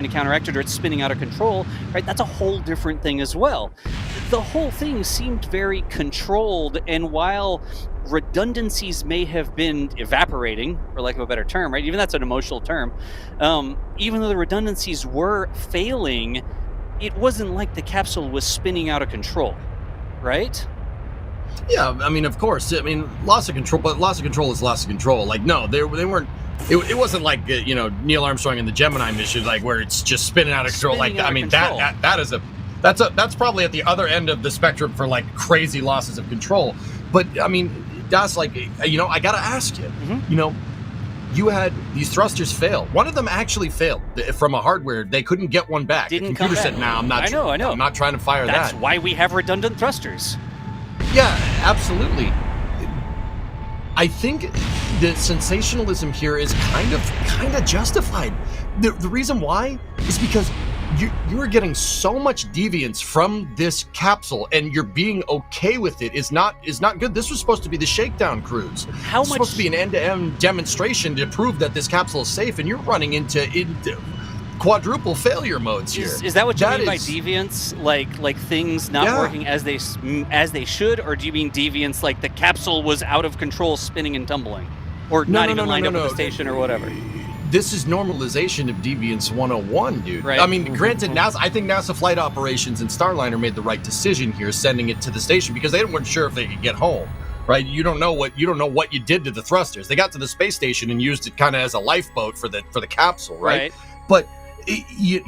to counteract it or it's spinning out of control, right? That's a whole different thing as well. The whole thing seemed very controlled, and while redundancies may have been evaporating, for lack of a better term, right? Even that's an emotional term. Even though the redundancies were failing, it wasn't like the capsule was spinning out of control, right? Yeah, I mean, of course. I mean, loss of control, but loss of control is loss of control. Like, no, they weren't. It wasn't like Neil Armstrong and the Gemini mission, like where it's just spinning out of control. Spinning Like, out I of mean, control. that's probably at the other end of the spectrum for like crazy losses of control. But I mean, that's like, I gotta ask you, you had these thrusters fail. One of them actually failed from a hardware. They couldn't get one back. Didn't the computer come back. said, "Nah, I'm not. I know. I'm not trying to fire That's that." why we have redundant thrusters. Yeah, absolutely. I think the sensationalism here is kind of justified. The reason why is because you are getting so much deviance from this capsule, and you're being okay with it is not good. This was supposed to be the shakedown cruise. How It's much supposed to be an end-to-end demonstration to prove that this capsule is safe, and you're running into quadruple failure modes here. Is that what you mean by is- deviance? Like things not Yeah. working as they should, or do you mean deviance like the capsule was out of control, spinning and tumbling, or No, not no, even no, lined no, up with no. the station or whatever? This is normalization of deviance 101, dude. Right. I mean, granted, I think NASA Flight Operations and Starliner made the right decision here, sending it to the station because they weren't sure if they could get home. Right? You don't know what you did to the thrusters. They got to the space station and used it kind of as a lifeboat for the capsule, right? But